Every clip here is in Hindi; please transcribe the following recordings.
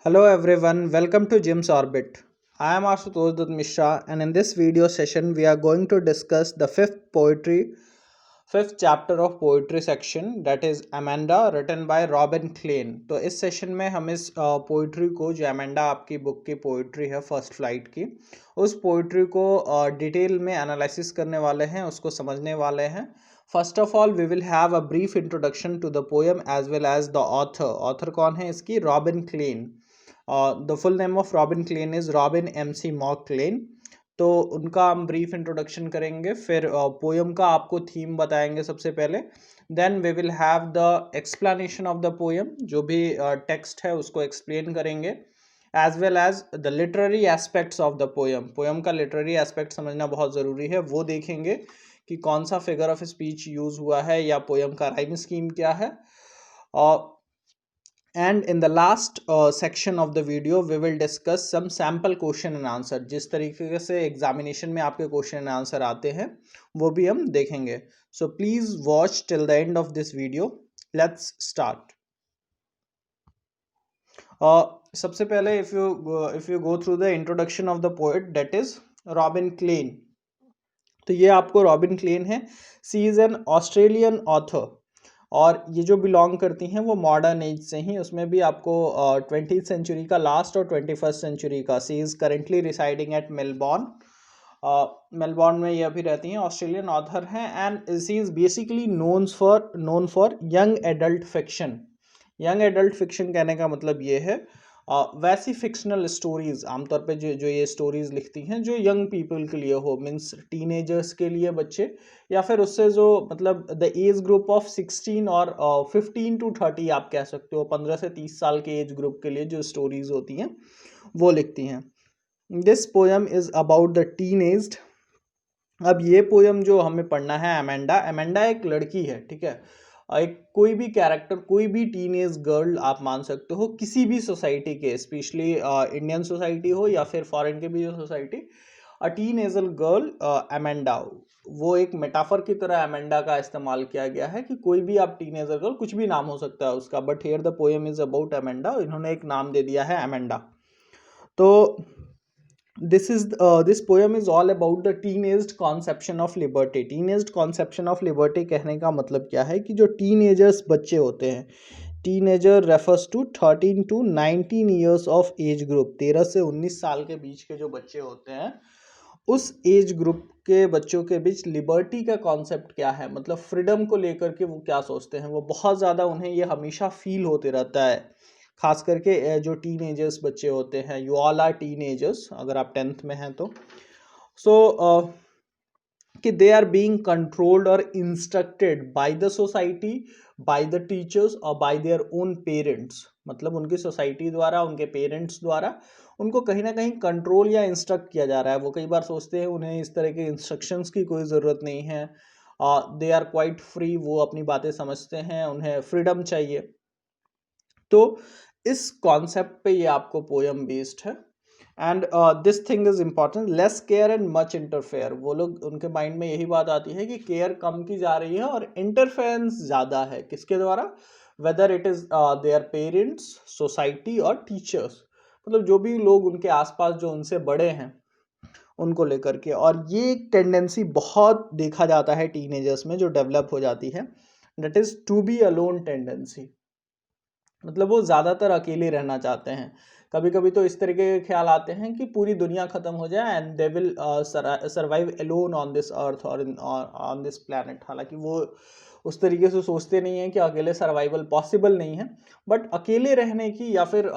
Hello everyone, welcome to Jim's Orbit. I am Ashutosh Dutt Mishra, and in this video session we are going to discuss the fifth chapter of poetry section, that is Amanda, written by Robin Klein. तो इस सेशन में हम इस पोइट्री को, जो अमेंडा आपकी बुक की पोइट्री है फर्स्ट फ्लाइट की, उस पोइट्री को डिटेल में एनालिसिस करने वाले हैं, उसको समझने वाले हैं. First of all we will have a brief introduction to the poem as well as the author कौन है इसकी? Robin Klein. The full name of Robin Klein is Robin MC mock Klein. तो उनका हम ब्रीफ इंट्रोडक्शन करेंगे, फिर पोएम का आपको थीम बताएंगे सबसे पहले. Then we will have the explanation of the poem, जो भी टेक्स्ट है उसको एक्सप्लेन करेंगे, as well as the literary aspects of the poem. Poem का लिटरेरी एस्पेक्ट समझना बहुत ज़रूरी है, वो देखेंगे कि कौन सा फिगर ऑफ स्पीच यूज़ हुआ है या पोएम का राइम स्कीम क्या है. And in the last section of the video we will discuss some sample question and answer. जिस तरीके से एग्जामिनेशन में आपके क्वेश्चन एंड आंसर आते हैं वो भी हम देखेंगे. So please watch till the end of this video. Let's start. सबसे पहले if you go through the introduction of the poet, that is Robin Klein. तो ये आपको रॉबिन क्लेन है. सी इज़ एन ऑस्ट्रेलियन ऑथर और ये जो बिलोंग करती हैं वो मॉडर्न एज से ही, उसमें भी आपको 20th सेंचुरी का लास्ट और 21st सेंचुरी का. She is currently residing at Melbourne. Melbourne में ये अभी रहती हैं. ऑस्ट्रेलियन ऑथर हैं and she is basically known for young adult fiction. Young adult fiction कहने का मतलब ये है वैसी फिक्शनल स्टोरीज आमतौर पे जो ये स्टोरीज लिखती हैं जो यंग पीपल के लिए हो, मीन्स टीनेजर्स के लिए, बच्चे, या फिर उससे जो मतलब द एज ग्रुप ऑफ 16 और 15 to 30 आप कह सकते हो, 15 से 30 साल के एज ग्रुप के लिए जो स्टोरीज होती हैं वो लिखती हैं. This poem is about the teenaged. अब ये पोएम जो हमें पढ़ना है, अमेंडा एक लड़की है, ठीक है. एक कोई भी कैरेक्टर, कोई भी टीनेज गर्ल आप मान सकते हो, किसी भी सोसाइटी के, स्पेशली इंडियन सोसाइटी हो या फिर फॉरेन के भी जो society, a teenager girl Amanda, वो एक मेटाफर की तरह अमेंडा का इस्तेमाल किया गया है कि कोई भी आप टीनेजर गर्ल, कुछ भी नाम हो सकता है उसका, but here the poem is about Amanda. इन्होंने एक नाम दे दिया है अमेंडा. तो this poem is all about the teenaged conception of liberty. teenaged conception of liberty कहने का मतलब क्या है कि जो teenagers बच्चे होते हैं, teenager refers to 13 to 19 years of age group. 13 से 19 साल के बीच के जो बच्चे होते हैं, उस एज ग्रुप के बच्चों के बीच लिबर्टी का कॉन्सेप्ट क्या है, मतलब फ्रीडम को लेकर के वो क्या सोचते हैं. वो बहुत ज़्यादा, उन्हें ये हमेशा फील होते रहता है, खास करके जो टीनेजर्स बच्चे होते हैं. यू ऑल आर टीनेजर्स अगर आप 10th में हैं तो. सो कि दे आर बीइंग कंट्रोल्ड और instructed by the society, by the teachers और बाय देयर ओन पेरेंट्स. मतलब उनकी सोसाइटी द्वारा, उनके पेरेंट्स द्वारा उनको कहीं ना कहीं कंट्रोल या इंस्ट्रक्ट किया जा रहा है. वो कई बार सोचते हैं उन्हें इस तरह के इंस्ट्रक्शंस की कोई ज़रूरत नहीं है. दे आर क्वाइट फ्री, वो अपनी बातें समझते हैं, उन्हें फ्रीडम चाहिए. तो इस कॉन्सेप्ट पे ये आपको पोएम बेस्ड है. And this thing is important, less care and much interfere. वो लोग, उनके माइंड में यही बात आती है कि केयर कम की जा रही है और इंटरफेरेंस ज़्यादा है. किसके द्वारा? Whether it is their parents, society और टीचर्स, मतलब जो भी लोग उनके आसपास जो उनसे बड़े हैं उनको लेकर के. और ये एक टेंडेंसी बहुत देखा जाता है टीनेजर्स में जो डेवलप हो जाती है, that is to be alone tendency. मतलब वो ज़्यादातर अकेले रहना चाहते हैं. कभी कभी तो इस तरीके के ख्याल आते हैं कि पूरी दुनिया ख़त्म हो जाए and they will survive alone on this earth और ऑन दिस प्लैनेट. हालांकि वो उस तरीके से सोचते नहीं हैं कि अकेले सर्वाइवल पॉसिबल नहीं है, बट अकेले रहने की या फिर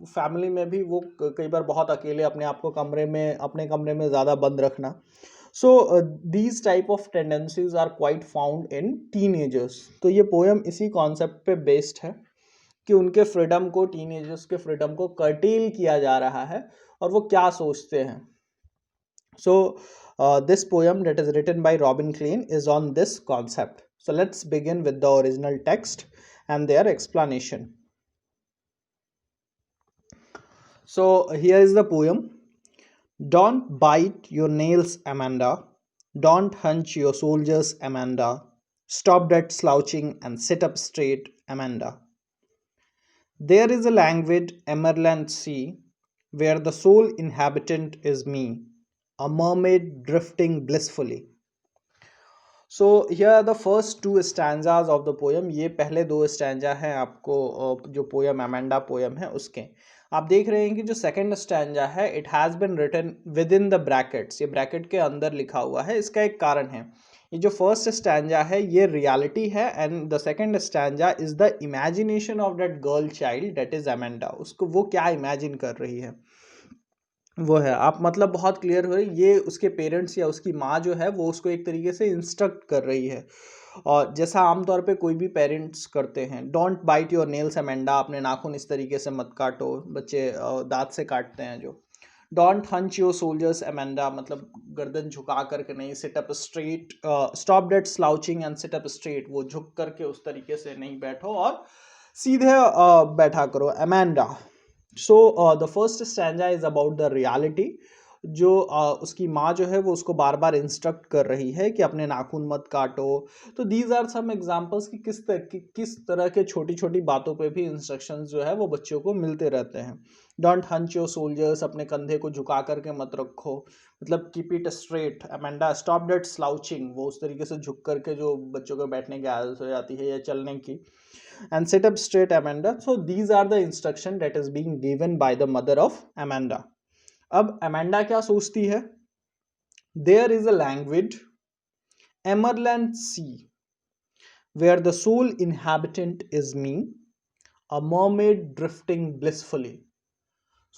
फैमिली में भी वो कई बार बहुत अकेले, अपने आप को अपने कमरे में ज़्यादा बंद रखना. So these type of tendencies are quite found in teenagers. तो ये पोएम इसी कॉन्सेप्ट पे बेस्ड है कि उनके फ्रीडम को, टीनेजर्स के फ्रीडम को कर्टेल किया जा रहा है और वो क्या सोचते हैं. So this poem that is written by Robin Klein is on this concept. So let's begin with the original text and their explanation. So here is the poem. Don't bite your nails, Amanda. Don't hunch your soldiers, Amanda. Stop that slouching and sit up straight, Amanda. There is a language emerald sea where the sole inhabitant is me, a mermaid drifting blissfully. So here are the first two stanzas of the poem. ये पहले दो स्टैंजा हैं आपको जो पोयम अमेंडा पोयम है उसके। आप देख रहे हैं कि जो सेकंड स्टैंजा है it has been written with in the brackets, ये ब्रैकेट के अंदर लिखा हुआ है। इसका एक कारण है, ये जो फर्स्ट स्टैंजा है ये रियलिटी है and the second stanza is the imagination of that girl child that is Amanda. उसको वो क्या इमेजिन कर रही है वो है। आप मतलब बहुत क्लियर हो रही, ये उसके पेरेंट्स या उसकी माँ जो है वो उसको एक तरीके से इंस्ट्रक्ट कर रही है। और जैसा आमतौर पे कोई भी पेरेंट्स करते हैं, don't bite your nails Amanda, अपने नाखून इस तरीके से मत काटो, बच्चे दांत से काटते हैं जो। Don't hunch your soldiers Amanda, मतलब गर्दन झुका करके नहीं, seat up straight, stop that slouching and sit up straight, वो झुक करके उस तरीके से नहीं बैठो और सीधे बैठा करो Amanda. So the first stanza is about the reality, जो उसकी माँ जो है वो उसको बार बार इंस्ट्रक्ट कर रही है कि अपने नाखून मत काटो। तो दीज आर सम एग्जांपल्स कि किस तरह के छोटी छोटी बातों पे भी इंस्ट्रक्शंस जो है वो बच्चों को मिलते रहते हैं। डोंट हंच योर सोल्जर्स, अपने कंधे को झुका करके मत रखो, मतलब keep it straight Amanda. Stop that slouching, वो उस तरीके से झुक करके जो बच्चों को बैठने की आदत हो जाती है या चलने की। And sit up straight Amanda. So these are the instruction that is being given by the mother of Amanda. अब Amanda क्या सोचती है? There is a language Emerald Sea where the sole inhabitant is me, a mermaid drifting blissfully.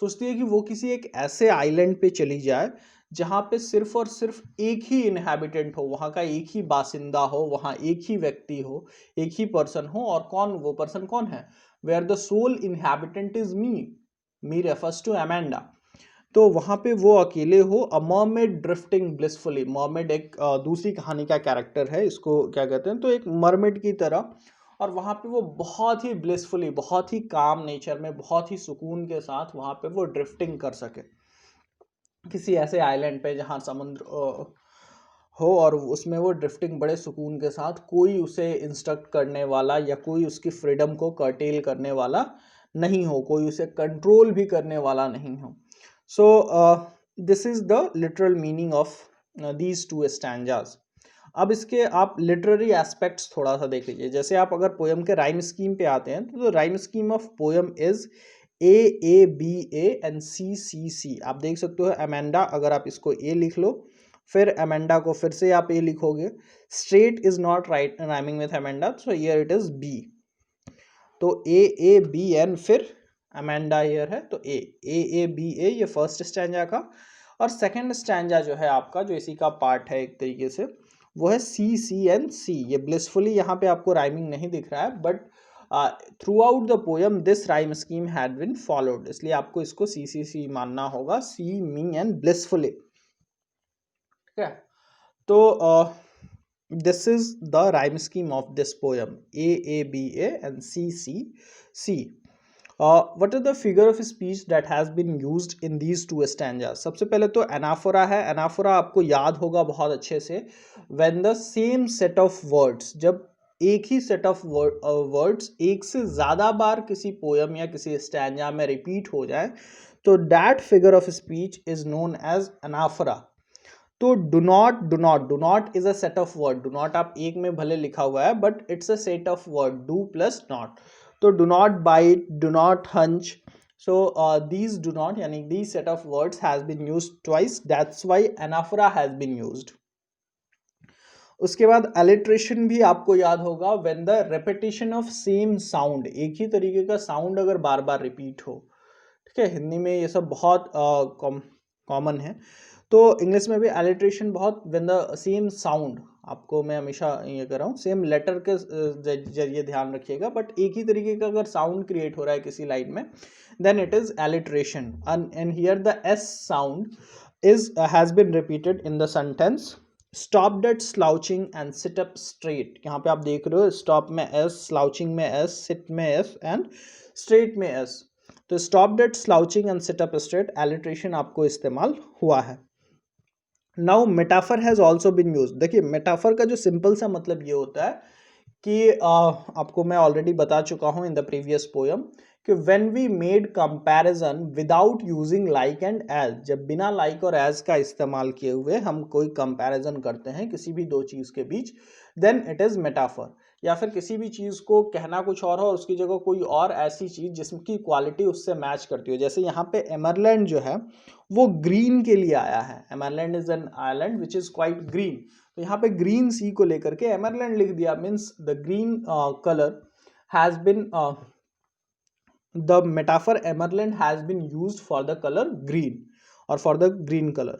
सोचती है कि वो किसी एक ऐसे आइलैंड पे चली जाए जहाँ पे सिर्फ और सिर्फ एक ही इनहैबिटेंट हो, वहाँ का एक ही बासिंदा हो, वहाँ एक ही व्यक्ति हो, एक ही पर्सन हो। और कौन वो पर्सन कौन है? Where the sole inhabitant is me refers to Amanda. तो वहाँ पे वो अकेले हो। A mermaid drifting blissfully, mermaid एक दूसरी कहानी का कैरेक्टर है, इसको क्या कहते हैं, तो एक मरमेड की तरह। और वहाँ पे वो बहुत ही ब्लिसफुली, बहुत ही काम नेचर में, बहुत ही सुकून के साथ वहाँ पे वो ड्रिफ्टिंग कर सके किसी ऐसे आइलैंड पे जहाँ समुद्र हो और उसमें वो ड्रिफ्टिंग बड़े सुकून के साथ, कोई उसे इंस्ट्रक्ट करने वाला या कोई उसकी फ्रीडम को कर्टेल करने वाला नहीं हो, कोई उसे कंट्रोल भी करने वाला नहीं हो। So this is the literal meaning of these two stanzas. अब इसके आप लिटरेरी एस्पेक्ट्स थोड़ा सा देख लीजिए। जैसे आप अगर पोयम के राइम स्कीम पे आते हैं तो rhyme scheme of poem is A B A and C C C. आप देख सकते हो अमेंडा, अगर आप इसको ए लिख लो फिर अमेंडा को फिर से आप ए लिखोगे। Straight is not right rhyming with Amanda, so here it is B. तो ए बी एन फिर अमेंडा हियर है, तो ए बी ए, ये फर्स्ट स्टैंजा का। और सेकंड स्टैंजा जो है आपका, जो इसी का पार्ट है एक तरीके से, वो है सी सी एन सी। ये ब्लिसफुली यहाँ पे आपको राइमिंग नहीं दिख रहा है, but throughout the poem this rhyme scheme had been followed, इसलिए आपको इसको सी सी सी मानना होगा, सी मी एंड ब्लिसफुली। ठीक है, तो this is the rhyme scheme of this poem, A B A and C C C. What are the figure of speech that has been used in these two stanzas? सबसे पहले तो anaphora है। anaphora आपको याद होगा बहुत अच्छे से, when the same set of words, जब एक ही सेट ऑफ वर्ड्स एक से ज़्यादा बार किसी पोयम या किसी स्टैंजा में रिपीट हो जाए तो that figure of speech is known as anaphora। तो do not is a set of word. Do not आप एक में भले लिखा हुआ है but it's a set of word, do plus not. तो do not bite, do not hunch, so these do not यानी these set of words has been used twice, that's why anaphora has been used. उसके बाद अलिट्रेशन भी आपको याद होगा, when the repetition of same sound, एक ही तरीके का साउंड अगर बार बार रिपीट हो। ठीक है, हिंदी में ये सब बहुत कॉमन है, तो इंग्लिश में भी अलिट्रेशन बहुत, व्हेन द सेम साउंड, आपको मैं हमेशा ये कर रहा हूँ, सेम लेटर के जरिए ध्यान रखिएगा, बट एक ही तरीके का अगर साउंड क्रिएट हो रहा है किसी लाइन में then it is alliteration. And here the S sound is has been repeated in the sentence, stop that slouching and sit up straight. यहाँ पे आप देख रहे हो स्टॉप में एस, स्लाउचिंग में एस, सिट में एस एंड स्ट्रेट में एस। तो stop that slouching and sit up straight, alliteration आपको इस्तेमाल हुआ है। Now metaphor has also been use. देखिए मेटाफर का जो सिंपल सा मतलब ये होता है कि आपको मैं ऑलरेडी बता चुका हूं इन द प्रीवियस पोयम कि when we made comparison without using like and as, जब बिना लाइक और एज का इस्तेमाल किए हुए हम कोई कंपैरिजन करते हैं किसी भी दो चीज के बीच, देन इट इज मेटाफर। या फिर किसी भी चीज को कहना कुछ और हो और उसकी जगह कोई और ऐसी चीज जिसकी क्वालिटी उससे मैच करती हो। जैसे यहाँ पे एमरलैंड जो है वो ग्रीन के लिए आया है। Emerald is an island which is quite green, तो यहाँ पे ग्रीन सी को लेकर के एमरलैंड लिख दिया, means the green colour has been the metaphor emerald has been used for the colour green और फॉर द ग्रीन कलर।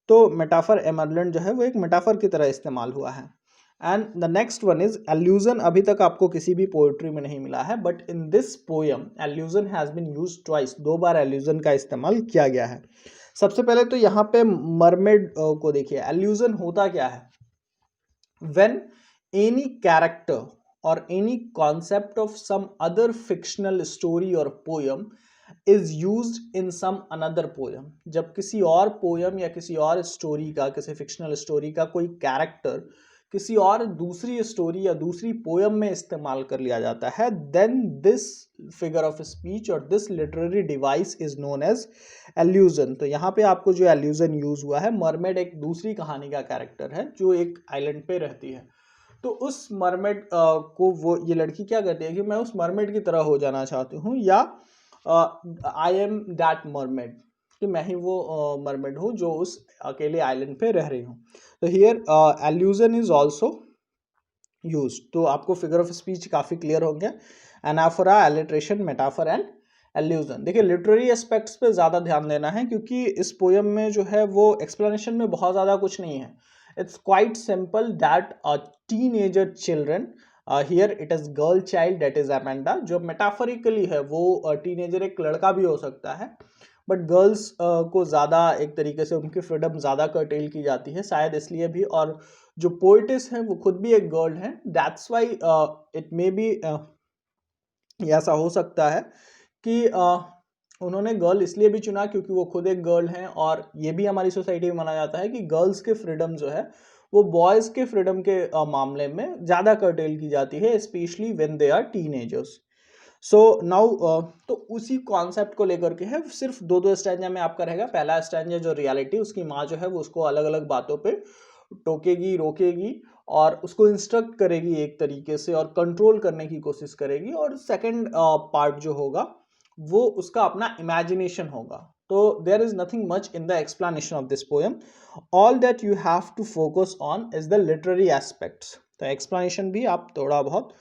तो मेटाफर एमरलैंड जो है वो एक मेटाफर की तरह इस्तेमाल हुआ है। And the next one is allusion. अभी तक आपको किसी भी पोएट्री में नहीं मिला है, but in this poem allusion has been used twice, 2 बार एल्यूजन का इस्तेमाल किया गया है। सबसे पहले तो यहाँ पे मरमेड को देखिए। एल्यूजन होता क्या है? When any character or any concept of some other fictional story or poem is used in some another poem। जब किसी और पोयम या किसी और स्टोरी का, किसी फिक्शनल स्टोरी का कोई कैरेक्टर किसी और दूसरी स्टोरी या दूसरी पोयम में इस्तेमाल कर लिया जाता है, then this figure of speech और this literary device is known as allusion. तो यहाँ पे आपको जो एल्यूजन यूज हुआ है, मरमेड एक दूसरी कहानी का कैरेक्टर है जो एक आइलैंड पे रहती है। तो उस मरमेड को वो ये लड़की क्या कहती है कि मैं उस मरमेड की तरह हो जाना चाहती हूँ, या आई एम दैट मरमेड, कि मैं ही वो मरमेड हूँ जो उस अकेले आइलैंड पे रह रही हूँ। तो here allusion is also use. तो आपको फिगर ऑफ स्पीच काफ़ी क्लियर हो गया। Anaphora, alliteration, metaphor and allusion. देखिए लिटरेरी एस्पेक्ट्स पे ज़्यादा ध्यान देना है क्योंकि इस पोयम में जो है वो एक्सप्लेनेशन में बहुत ज़्यादा कुछ नहीं है। It's quite simple that a teenager children, here it is girl child, that is Amanda, जो metaphorically है वो टीनेजर एक लड़का भी हो सकता है, बट गर्ल्स को ज़्यादा एक तरीके से उनकी फ्रीडम ज़्यादा कर्टेल की जाती है शायद इसलिए भी। और जो पोइटिस हैं वो खुद भी एक गर्ल है, that's why it may be ऐसा हो सकता है कि उन्होंने गर्ल इसलिए भी चुना क्योंकि वो खुद एक गर्ल हैं। और ये भी हमारी सोसाइटी में माना जाता है कि गर्ल्स के फ्रीडम जो है वो बॉयज़ के फ्रीडम के मामले में ज़्यादा कर्टेल की जाती है, especially when they are teenagers. So now तो उसी कॉन्सेप्ट को लेकर के है, सिर्फ 2 स्टैंजा में आपका रहेगा। पहला स्टैंजा जो रियलिटी, उसकी माँ जो है वो उसको अलग अलग बातों पे टोकेगी, रोकेगी और उसको इंस्ट्रक्ट करेगी एक तरीके से और कंट्रोल करने की कोशिश करेगी। और सेकंड पार्ट जो होगा वो उसका अपना इमेजिनेशन होगा। तो there is nothing much in the explanation of this poem, all that you have to focus on is the literary aspects. तो एक्सप्लेनेशन भी आप थोड़ा बहुत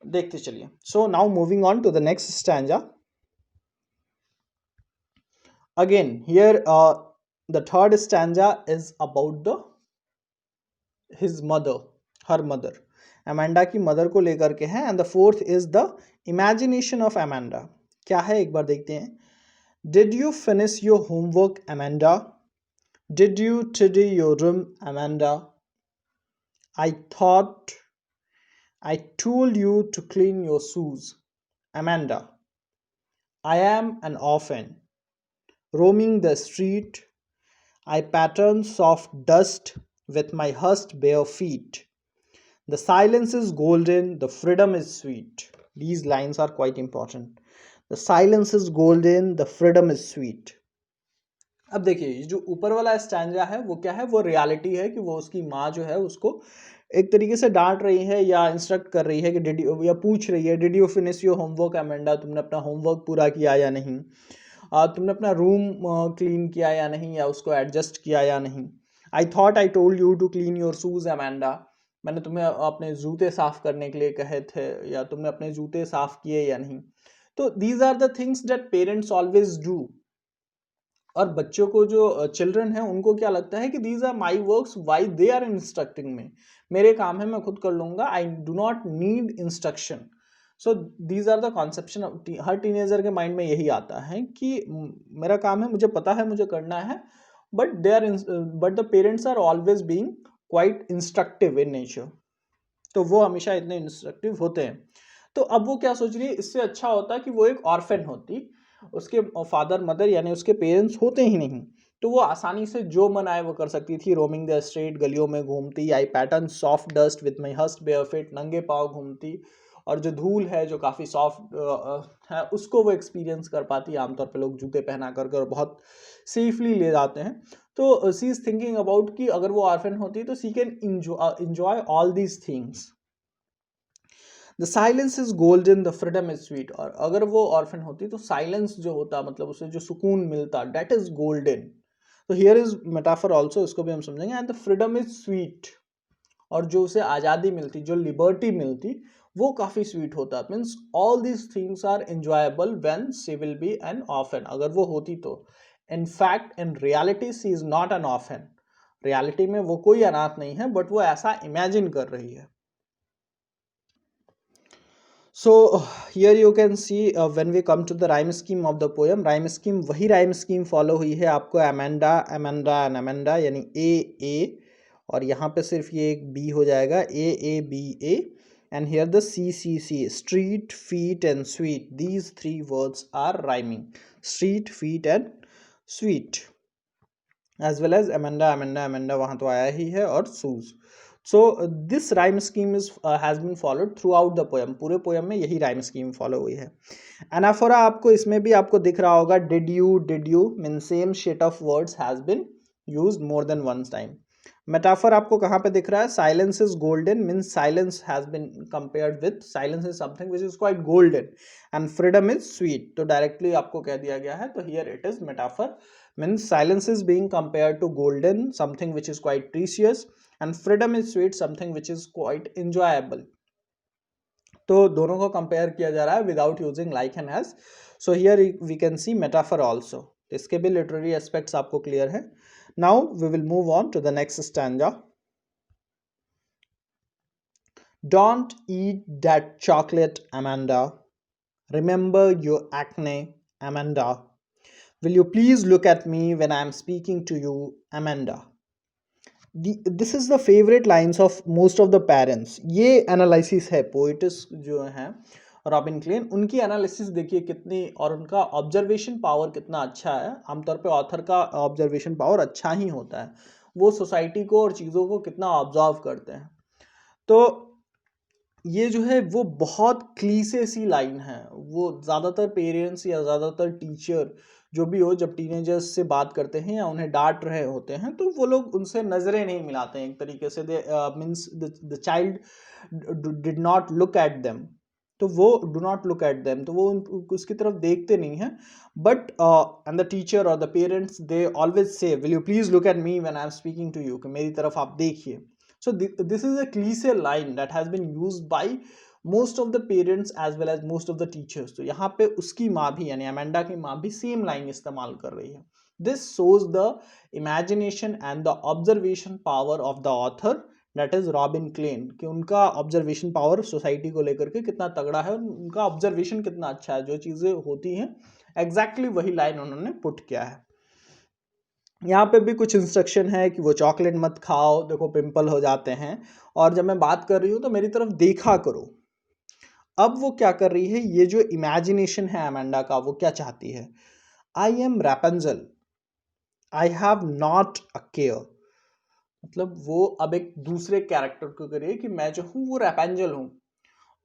देखते चलिए। So now moving on to the next stanza. Again here the third stanza is about the his mother, her mother, Amanda की मदर को लेकर के है। And the fourth is the imagination of Amanda. क्या है एक बार देखते हैं। Did you finish your homework Amanda? Did you tidy your room Amanda? I thought I told you to clean your shoes, Amanda. I am an orphan, roaming the street. I pattern soft dust with my hushed bare feet. The silence is golden, the freedom is sweet. These lines are quite important. The silence is golden, the freedom is sweet. अब देखिए जो ऊपर वाला स्टैंजा है वो क्या है, वो रियलिटी है कि वो उसकी माँ जो है उसको एक तरीके से डांट रही है या इंस्ट्रक्ट कर रही है कि डिड यू, या पूछ रही है did you finish your homework Amanda, तुमने अपना होमवर्क पूरा किया या नहीं, तुमने अपना रूम क्लीन किया या नहीं, या उसको एडजस्ट किया या नहीं। I thought I told you to clean your shoes Amanda, मैंने तुम्हें अपने जूते साफ करने के लिए कहे थे, या तुमने अपने जूते साफ किए या नहीं। तो these are the things that parents always do. और बच्चों को जो चिल्ड्रन है उनको क्या लगता है कि these are my works, why they are instructing me, मेरे काम है मैं खुद कर लूंगा, I do not need instruction. So these are the conception. हर टीनेजर के माइंड में यही आता है कि मेरा काम है, मुझे पता है मुझे करना है, but the parents are always being quite instructive in nature. तो वो हमेशा इतने इंस्ट्रक्टिव होते हैं। तो अब वो क्या सोच रही है, इससे अच्छा होता कि वो एक ऑर्फन होती, उसके फादर मदर यानी उसके पेरेंट्स होते ही नहीं, तो वो आसानी से जो मन आए वो कर सकती थी। रोमिंग द स्ट्रीट, गलियों में घूमती। I pattern soft dust with my hurt bare feet, नंगे पाँव घूमती और जो धूल है जो काफ़ी सॉफ्ट है उसको वो एक्सपीरियंस कर पाती है। आमतौर पे लोग जूते पहना करके और बहुत सेफली ले जाते हैं। तो सी इज थिंकिंग अबाउट कि अगर वो ऑर्फन होती तो she can enjoy all these things. The silence is golden, the freedom is sweet. और अगर वो ऑर्फन होती तो साइलेंस जो होता, मतलब उसे जो सुकून मिलता, डेट इज गोल्डन। तो हियर इज मेटाफर ऑल्सो, इसको भी हम समझेंगे। And the freedom is sweet, और जो उसे आज़ादी मिलती, जो लिबर्टी मिलती, वो काफ़ी स्वीट होता। Means all these things are enjoyable when she will be an orphan, अगर वो होती तो। In fact in reality she is not an orphan, reality में वो कोई अनाथ नहीं है, बट वो ऐसा इमेजिन कर रही है। So here you can see when we come to the rhyme scheme of the poem, rhyme scheme वही rhyme scheme follow हुई है आपको amanda, amanda and amanda, यानी a और यहाँ पे सिर्फ ये एक b हो जाएगा, a b a, and here the c street, feet and sweet, these three words are rhyming, street, feet and sweet, as well as amanda, amanda, amanda वहाँ तो आया ही है, और shoes. So this rhyme scheme is has been followed throughout the poem, पूरे पोएम में यही rhyme scheme follow हुई है। एनाफोरा आपको इसमें भी आपको दिख रहा होगा, did you mean same set of words has been used more than one time। Metaphor आपको कहाँ पे दिख रहा है, silence is golden means silence has been compared with, silence is something which is quite golden, and freedom is sweet, तो डायरेक्टली आपको कह दिया गया है। तो here it is metaphor means silence is being compared to golden, something which is quite precious, and freedom is sweet, something which is quite enjoyable. तो दोनों को कंपेयर किया जा रहा है without using like and as. So here we can see metaphor also, इसके भी लिटरेरी एस्पेक्ट्स आपको क्लियर है। Now we will move on to the next stanza. Don't eat that chocolate Amanda, remember your acne Amanda, will you please look at me when I am speaking to you Amanda. This is the favourite lines of most of the parents. ये एनालिसिस है, पोइट्स जो हैं रॉबिन क्लेन, उनकी एनालिसिस देखिए कितनी, और उनका ऑब्जर्वेशन पावर कितना अच्छा है। आमतौर पे ऑथर का ऑब्जर्वेशन पावर अच्छा ही होता है, वो सोसाइटी को और चीज़ों को कितना ऑब्जर्व करते हैं। तो ये जो है वो बहुत क्लीसे सी लाइन है, वो ज़्यादातर पेरेंट्स या ज़्यादातर टीचर जो भी हो, जब टीनेजर्स से बात करते हैं या उन्हें डांट रहे होते हैं, तो वो लोग उनसे नज़रें नहीं मिलाते हैं एक तरीके से। They means the child did not look at them, तो वो do not look at them, तो वो उसकी तरफ देखते नहीं हैं। बट एंड द टीचर और the parents they always say will you please look at me when I am speaking to you, कि मेरी तरफ आप देखिए। So this is a cliche line that has been used by most of the parents as well as most of the teachers। तो यहाँ पे उसकी माँ भी, यानी अमेंडा की माँ भी सेम लाइन इस्तेमाल कर रही है। This shows the imagination and the observation power of the author, that is Robin Klein, कि उनका ऑब्जर्वेशन पावर सोसाइटी को लेकर के कितना तगड़ा है, उनका ऑब्जर्वेशन कितना अच्छा है, जो चीज़ें होती हैं एग्जैक्टली वही लाइन उन्होंने पुट किया है। यहाँ पे भी कुछ इंस्ट्रक्शन है कि वो चॉकलेट मत खाओ, देखो पिंपल हो जाते हैं, और जब मैं बात कर रही हूँ तो मेरी तरफ देखा करो। अब वो क्या कर रही है, ये जो इमेजिनेशन है अमेंडा का, वो क्या चाहती है, I am Rapunzel, I have not a care, मतलब वो अब एक दूसरे कैरेक्टर को करे कि मैं जो हूँ वो रैपेंजल हूँ।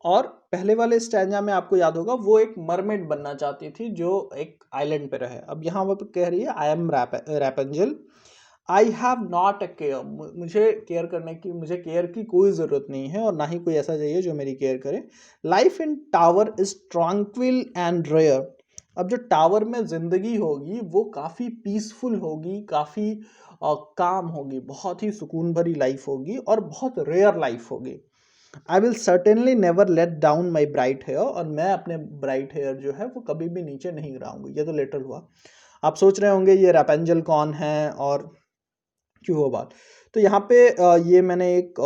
और पहले वाले स्टैंजा में आपको याद होगा वो एक मरमेड बनना चाहती थी जो एक आइलैंड पे रहे। अब यहाँ वो कह रही है I am Rapunzel, I have not a care, मुझे केयर करने की, मुझे केयर की कोई ज़रूरत नहीं है, और ना ही कोई ऐसा चाहिए जो मेरी केयर करे। Life in tower is tranquil and rare, अब जो टावर में ज़िंदगी होगी वो काफ़ी पीसफुल होगी, काफ़ी काम होगी, बहुत ही सुकून भरी लाइफ होगी और बहुत रेयर लाइफ होगी। I will certainly never let down my bright hair, और मैं अपने ब्राइट हेयर जो है वो कभी भी नीचे नहीं गिराऊंगी। ये तो लेटर हुआ। आप सोच रहे होंगे ये रैपेंजल कौन है और क्यों हो बात। तो यहाँ पे ये मैंने एक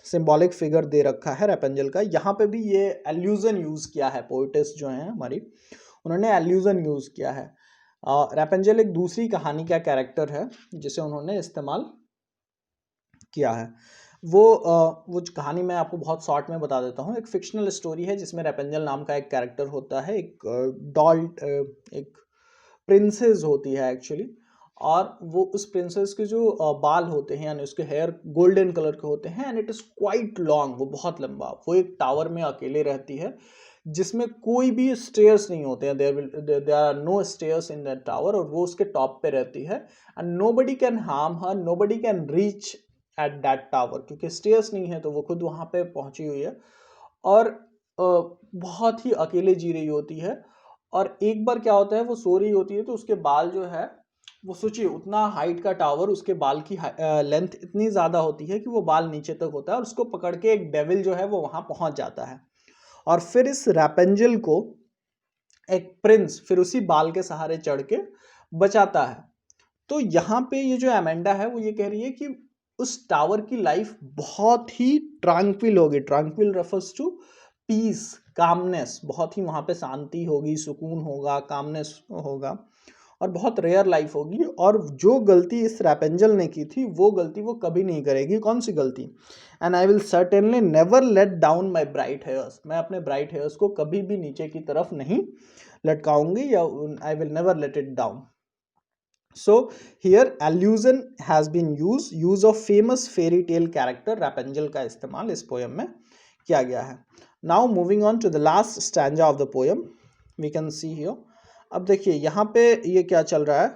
सिंबॉलिक फिगर दे रखा है रैपेंजल का। यहाँ पे भी ये एल्यूजन यूज़ किया है, पोइटिस जो हैं हमारी, उन्होंने एल्यूजन यूज़ किया है। रैपेंजल एक दूसरी कहानी का कैरेक्टर है जिसे उन्होंने इस्तेमाल किया है। वो कहानी मैं आपको बहुत शॉर्ट में बता देता हूँ। एक फिक्शनल स्टोरी है जिसमें रैपेंजल नाम का एक कैरेक्टर होता है, एक डॉल, एक प्रिंसेस होती है एक्चुअली, और वो उस प्रिंसेस के जो बाल होते हैं यानी उसके हेयर गोल्डन कलर के होते हैं and it is quite long, वो बहुत लंबा। वो एक टावर में अकेले रहती है जिसमें कोई भी स्टेयर्स नहीं होते हैं, there are no stairs in that tower, और वो उसके टॉप पे रहती है and nobody can harm her, nobody can reach at that tower, क्योंकि स्टेयर्स नहीं है तो वो खुद वहाँ पे पहुँची हुई है और बहुत ही अकेले जी रही होती है। और एक बार क्या होता है, वो सो रही होती है तो उसके बाल जो है, वो सोचिए उतना हाइट का टावर, उसके बाल की लेंथ इतनी ज़्यादा होती है कि वो बाल नीचे तक होता है और उसको पकड़ के एक डेविल जो है वो वहाँ पहुँच जाता है। और फिर इस रैपेंजल को एक प्रिंस फिर उसी बाल के सहारे चढ़ के बचाता है। तो यहाँ पे ये जो एमेंडा है वो ये कह रही है कि उस टावर की लाइफ बहुत ही ट्रांक्विल होगी। ट्रांक्विल रेफर्स टू पीस, कामनेस, बहुत ही वहाँ पे शांति होगी, सुकून होगा, कामनेस होगा और बहुत रेयर लाइफ होगी। और जो गलती इस रैपेंजल ने की थी वो गलती वो कभी नहीं करेगी। कौन सी गलती? And I will certainly never let down my bright hairs, मैं अपने ब्राइट हेयर्स को कभी भी नीचे की तरफ नहीं लटकाऊंगी या I will never let it down. So here allusion has been used, use of famous fairy tale character Rapunzel का इस्तेमाल इस पोएम में किया गया है। Now moving on to the last stanza of the poem, we can see here। अब देखिए यहाँ पे ये क्या चल रहा है।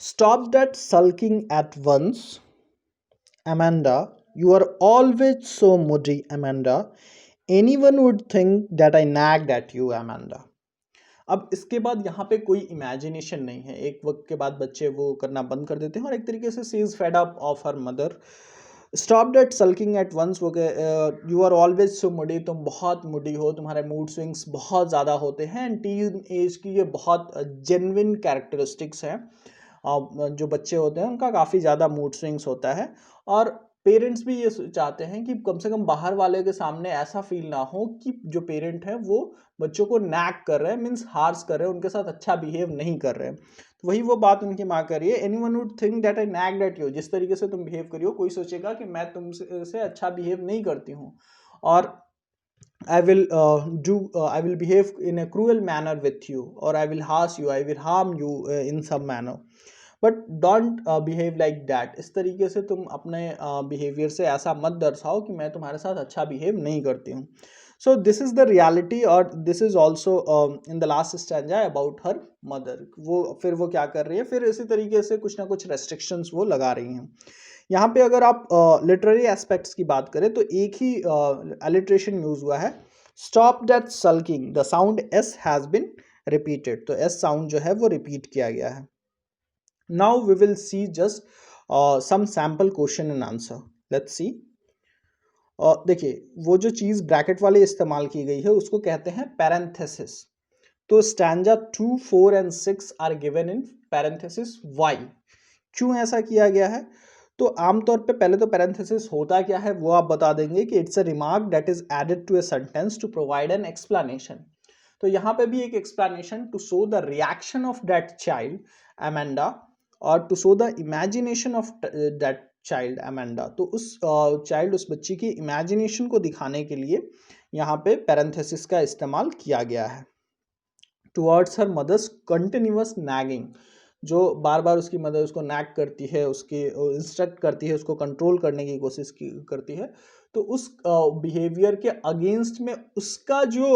Stop that sulking at once, Amanda, you are always so moody, Amanda, anyone would think that I nagged at you, Amanda। अब इसके बाद यहाँ पे कोई इमेजिनेशन नहीं है। एक वक्त के बाद बच्चे वो करना बंद कर देते हैं और एक तरीके से she is fed up of her mother. Stop that sulking at once, वो you are always so moody, तुम बहुत मुडी हो, तुम्हारे मूड स्विंग्स बहुत ज़्यादा होते हैं एंड टीन एज की ये बहुत जेन्युइन कैरेक्टरिस्टिक्स हैं। जो बच्चे होते हैं उनका काफ़ी ज़्यादा मूड स्विंग्स होता है और पेरेंट्स भी ये चाहते हैं कि कम से कम बाहर वाले के सामने ऐसा फील ना हो कि जो पेरेंट है वो बच्चों को नैग कर रहे हैं, मीन्स हार्स कर रहे हैं, उनके साथ अच्छा बिहेव नहीं कर रहे हैं। तो वही वो बात उनकी माँ कर रही है। Anyone would think that I nagged at you, जिस तरीके से तुम बिहेव करियो कोई सोचेगा कि मैं तुमसे अच्छा बिहेव नहीं करती हूँ और I will I will behave in a cruel manner with you, or I will harsh you, I will harm you in some manner, but don't behave like that. इस तरीके से तुम अपने बिहेवियर से ऐसा मत दर्शाओ कि मैं तुम्हारे साथ अच्छा बिहेव नहीं करती हूँ। So this is the reality और this is also in the last stanza about her mother. वो फिर वो क्या कर रही है, फिर इसी तरीके से कुछ ना कुछ रेस्ट्रिक्शंस वो लगा रही हैं। यहाँ पे अगर आप लिटरेरी एस्पेक्ट्स की बात करें तो एक ही अलिट्रेशन यूज हुआ है, stop that sulking, the sound S has been repeated, तो एस साउंड जो है वो रिपीट किया गया है। Now we will see just some sample question and answer. Let's see। देखिए वो जो चीज़ ब्रैकेट वाले इस्तेमाल की गई है उसको कहते हैं पैरेंथेसिस। तो stanza 2, 4 and 6 are given in parenthesis. Why, क्यों ऐसा किया गया है? तो आमतौर पे पहले तो पैरेंथेसिस होता क्या है वो आप बता देंगे कि it's a remark that is added to a sentence to provide an explanation. तो यहाँ पे भी एक explanation to show the reaction of that child Amanda और to show the imagination of that child Amanda. तो उस चाइल्ड उस बच्ची की इमेजिनेशन को दिखाने के लिए यहाँ पे पैरेंथेसिस का इस्तेमाल किया गया है। Towards her mother's continuous nagging, जो बार बार उसकी मदर उसको नैग करती है, उसकी इंस्ट्रक्ट करती है, उसको कंट्रोल करने की कोशिश करती है, तो उस बिहेवियर के अगेंस्ट में उसका जो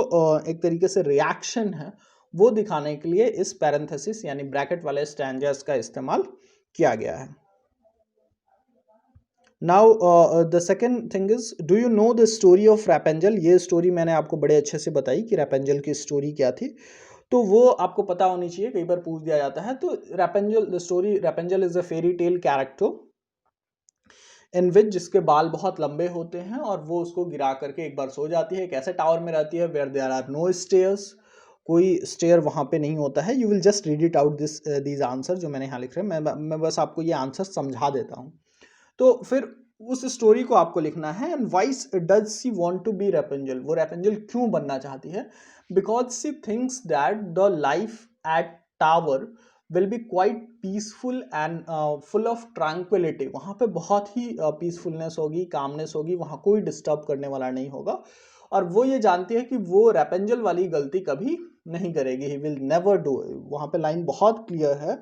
एक तरीके से रिएक्शन है वो दिखाने के लिए इस पैरेंथेसिस यानी ब्रैकेट वाले स्टैंजास का इस्तेमाल किया गया है। Now the second thing is, do you know the story of Rapunzel. ये स्टोरी मैंने आपको बड़े अच्छे से बताई कि रैपेंजल की स्टोरी क्या थी, तो वो आपको पता होनी चाहिए, कई बार पूछ दिया जाता है। तो Rapunzel, the story Rapunzel is a fairy tale character in which, जिसके बाल बहुत लंबे होते हैं और वो उसको गिरा करके एक बार सो जाती है। एक ऐसे टावर में रहती है where there are no stairs, कोई स्टेयर वहाँ पे नहीं होता है। You will just read it out these answer जो मैंने यहाँ लिख रहे हैं, मैं बस आपको ये आंसर समझा देता हूँ। तो फिर उस स्टोरी को आपको लिखना है। And why does she want to be Rapunzel, वो रैपेंजल क्यों बनना चाहती है? Because she thinks that the life at tower will be quite peaceful and full of tranquility. वहाँ पे बहुत ही पीसफुलनेस होगी, कामनेस होगी, वहाँ कोई डिस्टर्ब करने वाला नहीं होगा और वो ये जानती है कि वो रैपेंजल वाली गलती कभी नहीं करेगी, ही विल नेवर डू। वहाँ पे लाइन बहुत क्लियर है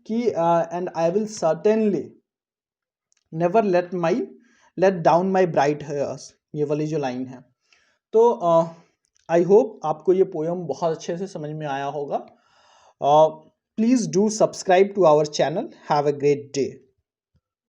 कि and I will certainly never let down my bright hairs, ये वाली जो लाइन है। तो आई होप आपको ये पोयम बहुत अच्छे से समझ में आया होगा। Please do subscribe to our channel. Have a great day.